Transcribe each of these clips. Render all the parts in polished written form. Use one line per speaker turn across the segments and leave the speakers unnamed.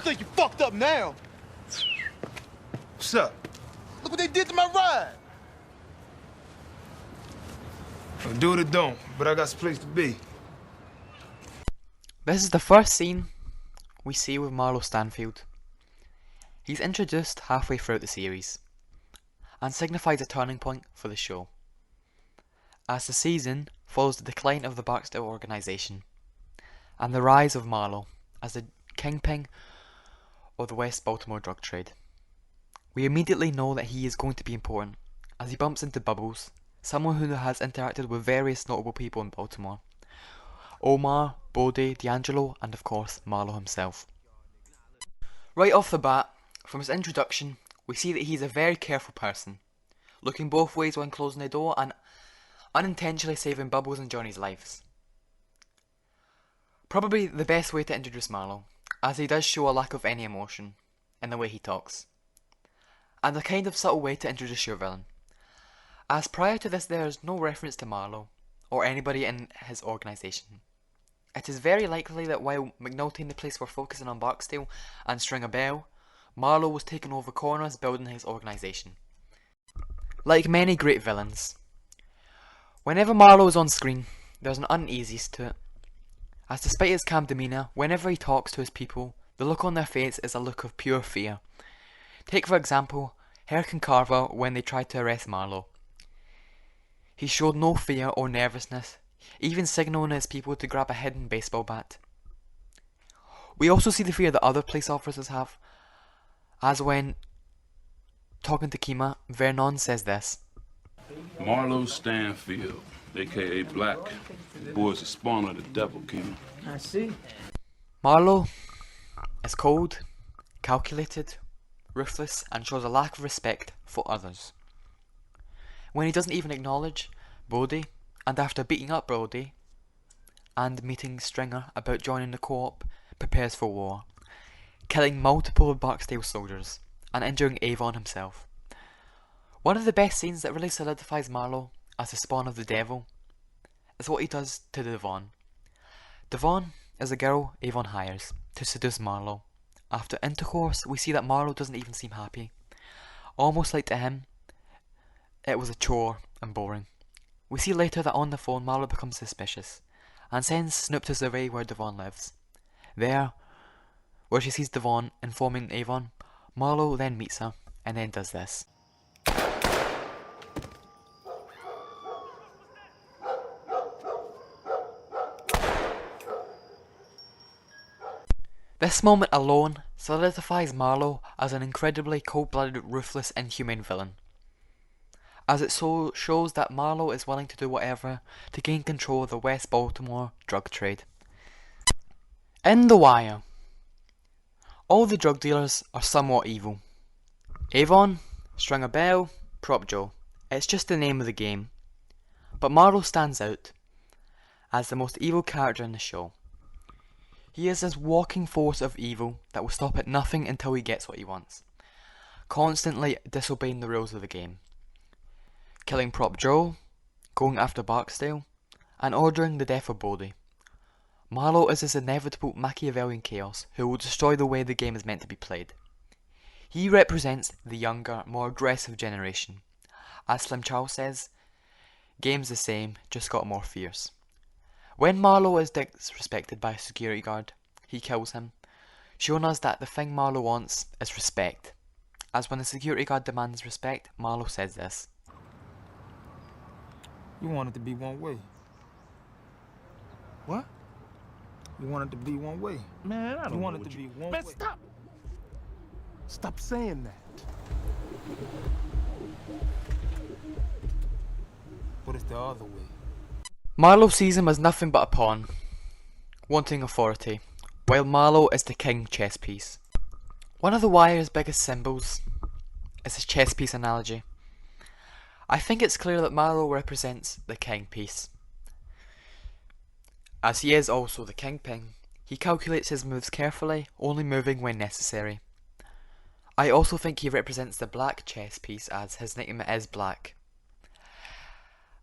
You think you fucked up now?
What's up?
Look what they did to my ride.
Well, do it or don't, but I got some place to be.
This is the first scene we see with Marlo Stanfield. He's introduced halfway throughout the series and signifies a turning point for the show, as the season follows the decline of the Barksdale organisation and the rise of Marlo as the kingpin of the West Baltimore drug trade. We immediately know that he is going to be important as he bumps into Bubbles, someone who has interacted with various notable people in Baltimore: Omar, Bodie, D'Angelo, and of course Marlo himself. Right off the bat, from his introduction, we see that he's a very careful person, looking both ways when closing the door and unintentionally saving Bubbles and Johnny's lives. Probably the best way to introduce Marlo, as he does show a lack of any emotion in the way he talks, and a kind of subtle way to introduce your villain, as prior to this there is no reference to Marlo or anybody in his organisation. It is very likely that while McNulty and the police were focusing on Barksdale and Stringer Bell, Marlo was taking over corners building his organisation. Like many great villains, whenever Marlo is on screen, there's an uneasiness to it, as despite his calm demeanour, whenever he talks to his people, the look on their face is a look of pure fear. Take for example, Herc and Carver when they tried to arrest Marlo. He showed no fear or nervousness, even signalling his people to grab a hidden baseball bat. We also see the fear that other police officers have, as when talking to Kima, Vernon says this:
Marlo Stanfield, aka Black. The boy's a spawn of the devil, Kima.
I see.
Marlo is cold, calculated, ruthless, and shows a lack of respect for others. When he doesn't even acknowledge Bodie, and after beating up Bodie and meeting Stringer about joining the co-op, prepares for war, killing multiple of Barksdale soldiers and injuring Avon himself. One of the best scenes that really solidifies Marlo as the spawn of the devil is what he does to Devon. Devon is a girl Avon hires to seduce Marlo. After intercourse, we see that Marlo doesn't even seem happy, almost like to him it was a chore and boring. We see later that on the phone Marlo becomes suspicious and sends Snoop to survey where Devon lives. There, where she sees Devon informing Avon, Marlo then meets her and then does this. This moment alone solidifies Marlo as an incredibly cold-blooded, ruthless, inhumane villain, as it so shows that Marlo is willing to do whatever to gain control of the West Baltimore drug trade. In The Wire, all the drug dealers are somewhat evil. Avon, Stringer Bell, Prop Joe. It's just the name of the game. But Marlo stands out as the most evil character in the show. He is this walking force of evil that will stop at nothing until he gets what he wants, constantly disobeying the rules of the game, killing Prop Joe, going after Barksdale, and ordering the death of Bodie. Marlo is this inevitable Machiavellian chaos who will destroy the way the game is meant to be played. He represents the younger, more aggressive generation. As Slim Charles says, game's the same, just got more fierce. When Marlo is disrespected by a security guard, he kills him, showing us that the thing Marlo wants is respect. As when the security guard demands respect, Marlo says this:
You want it to be one way.
What?
You want it to be one way.
Man, I don't
You want
know
it to be
what
one
Man,
way.
stop! Stop saying that.
But it's the other way.
Marlo sees him as nothing but a pawn, wanting authority, while Marlo is the king chess piece. One of The Wire's biggest symbols is his chess piece analogy. I think it's clear that Marlo represents the king piece. As he is also the kingpin, he calculates his moves carefully, only moving when necessary. I also think he represents the black chess piece, as his name is Black.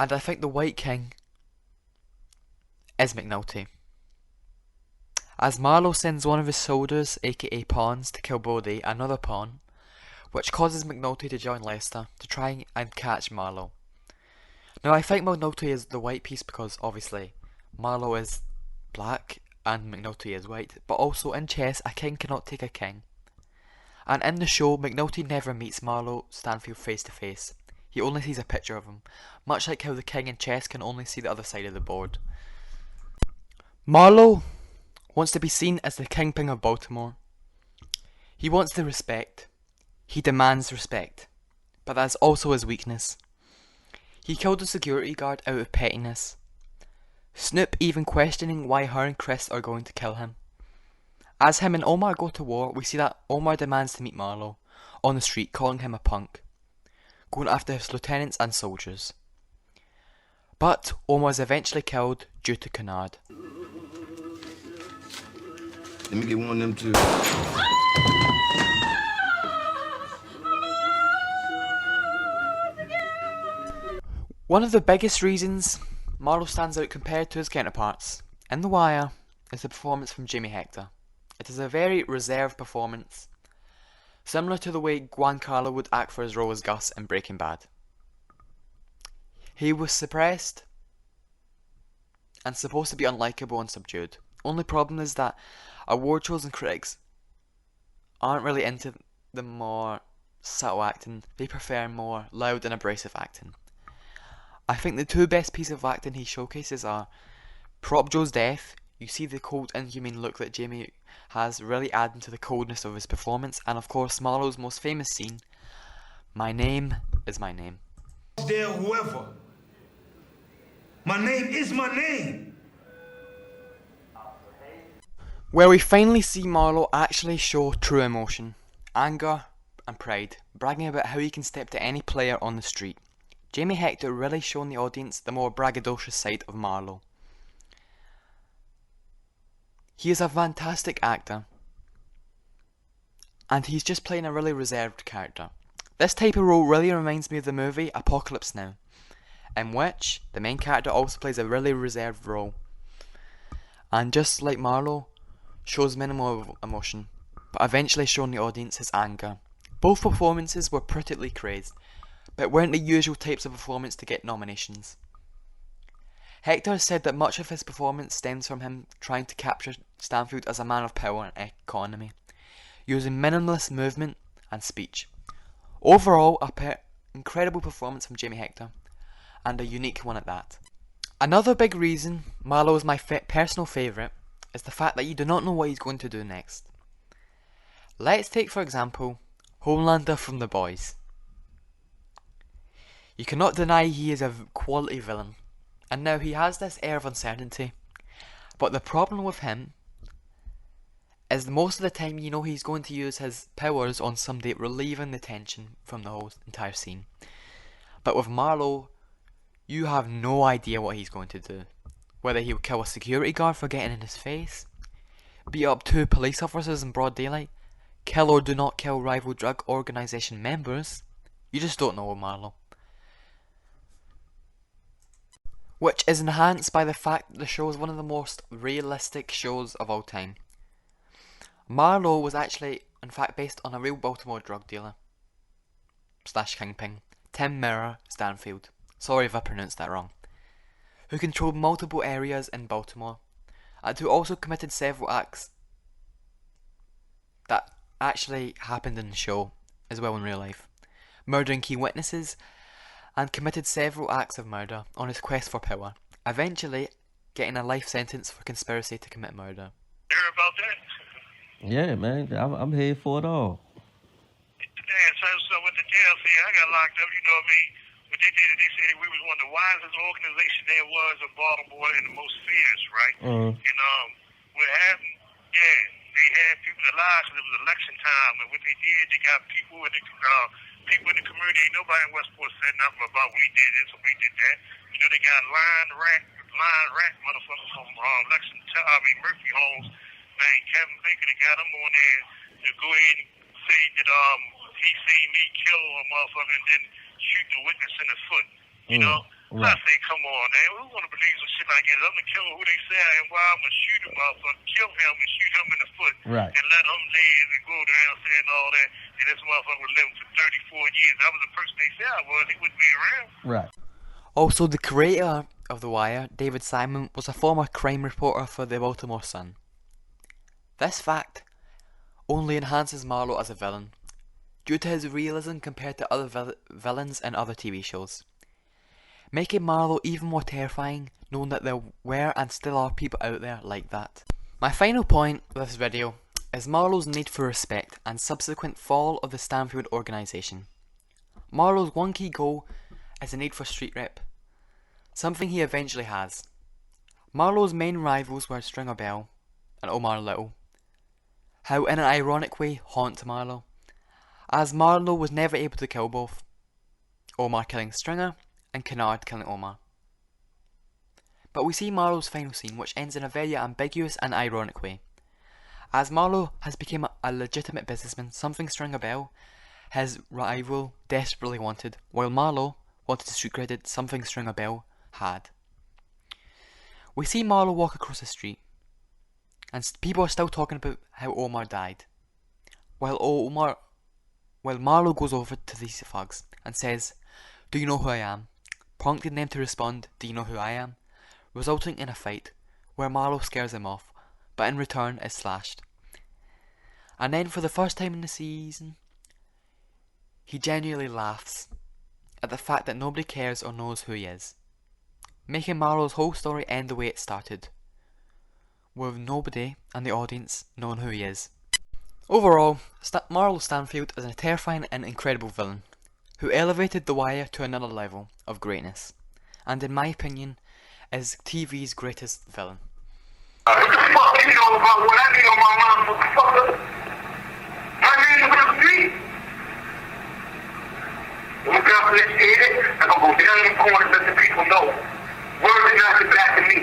And I think the white king is McNulty. as Marlo sends one of his soldiers, aka pawns, to kill Bodie, another pawn, which causes McNulty to join Lester to try and catch Marlo. Now I think McNulty is the white piece because obviously Marlo is black and McNulty is white, but also in chess a king cannot take a king. And in the show, McNulty never meets Marlo Stanfield face to face. He only sees a picture of him, much like how the king in chess can only see the other side of the board. Marlo wants to be seen as the kingpin of Baltimore. He wants the respect. He demands respect. But that's also his weakness. He killed a security guard out of pettiness. Snoop even questioning why her and Chris are going to kill him. As him and Omar go to war, we see that Omar demands to meet Marlo on the street, calling him a punk, going after his lieutenants and soldiers. But Omar is eventually killed due to canard.
Let me get one of them too.
One of the biggest reasons Marlo stands out compared to his counterparts in The Wire is the performance from Jaime Hector. It is a very reserved performance, similar to the way Giancarlo would act for his role as Gus in Breaking Bad. He was suppressed and supposed to be unlikable and subdued. Only problem is that award shows and critics aren't really into the more subtle acting. They prefer more loud and abrasive acting. I think the two best pieces of acting he showcases are Prop Joe's death. You see the cold, inhumane look that Jaime has really adding to the coldness of his performance, and of course Marlo's most famous scene, My Name is My Name.
There, whoever. My name is my name.
Where we finally see Marlo actually show true emotion, anger and pride, bragging about how he can step to any player on the street. Jaime Hector really showing the audience the more braggadocious side of Marlo. He is a fantastic actor, and he's just playing a really reserved character. This type of role really reminds me of the movie Apocalypse Now, in which the main character also plays a really reserved role, and just like Marlo, shows minimal emotion, but eventually showing the audience his anger. Both performances were prettily praised, but weren't the usual types of performance to get nominations. Hector said that much of his performance stems from him trying to capture Stanfield as a man of power and economy, using minimalist movement and speech. Overall, incredible performance from Jaime Hector, and a unique one at that. Another big reason Marlo is my personal favourite is the fact that you do not know what he's going to do next. Let's take for example Homelander from The Boys. You cannot deny he is a quality villain, and now he has this air of uncertainty, but the problem with him is that most of the time you know he's going to use his powers on somebody, relieving the tension from the whole entire scene. But with Marlo, you have no idea what he's going to do. Whether he'll kill a security guard for getting in his face, beat up 2 police officers in broad daylight, kill or do not kill rival drug organisation members. You just don't know with Marlo. Which is enhanced by the fact that the show is one of the most realistic shows of all time. Marlo was actually, in fact, based on a real Baltimore drug dealer / kingpin, Timmirror Stanfield. Sorry if I pronounced that wrong. Who controlled multiple areas in Baltimore, and who also committed several acts that actually happened in the show, as well in real life, murdering key witnesses, and committed several acts of murder on his quest for power, eventually getting a life sentence for conspiracy to commit murder.
You heard about that?
Yeah, man, I'm here for it all.
Yeah, so with the jail, see, I got locked up, you know what I mean? What they did, they said we was one of the wisest organizations there was in Baltimore and the most fierce, right? And what happened, they had people alive because it was election time, and what they did, they got people in the community. Ain't nobody in Westport said nothing about we did this or we did that. You know, they got line rat motherfuckers from Murphy Homes, man, Kevin Baker. They got him on there to go ahead and say that he seen me kill a motherfucker and then shoot the witness in the foot. You know, So I say, come on, man, who want to believe some shit like this? I'm gonna kill who they say I am, why I'm gonna shoot him off, kill him and shoot him in the foot,
Right.
and let him live and go around saying all that, and this motherfucker was living for 34 years. I was the person they said I was, he wouldn't be around.
Right.
Also, the creator of The Wire, David Simon, was a former crime reporter for the Baltimore Sun. This fact only enhances Marlo as a villain, due to his realism compared to other villains in other TV shows, making Marlo even more terrifying, knowing that there were and still are people out there like that. My final point of this video is Marlo's need for respect and subsequent fall of the Stanfield organisation. Marlo's one key goal is the need for street rep, something he eventually has. Marlo's main rivals were Stringer Bell and Omar Little, how in an ironic way haunt Marlo, as Marlo was never able to kill both, Omar killing Stringer and Kennard killing Omar. But we see Marlo's final scene, which ends in a very ambiguous and ironic way, as Marlo has become a legitimate businessman, something Stringer Bell, his rival, desperately wanted, while Marlo wanted to street credit, something Stringer Bell had. We see Marlo walk across the street, and people are still talking about how Omar died, while Marlo goes over to these thugs and says, "Do you know who I am?" prompting them to respond, "Do you know who I am?" resulting in a fight where Marlo scares him off, but in return is slashed. And then for the first time in the season, he genuinely laughs at the fact that nobody cares or knows who he is, making Marlo's whole story end the way it started, with nobody and the audience knowing who he is. Overall, Marlo Stanfield is a terrifying and incredible villain, who elevated The Wire to another level of greatness, and in my opinion, is TV's greatest villain.
What the fuck you know about what I did on my mom, motherfucker? My name is Will Street. Look out for this shit. I'm gonna go down in the corner and let the people know. Word is not back to me.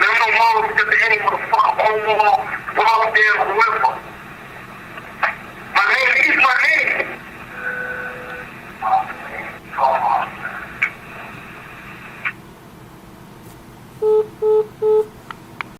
Let them know Marlo's just any motherfucker, Omar, Bob, whoever. My name is my name.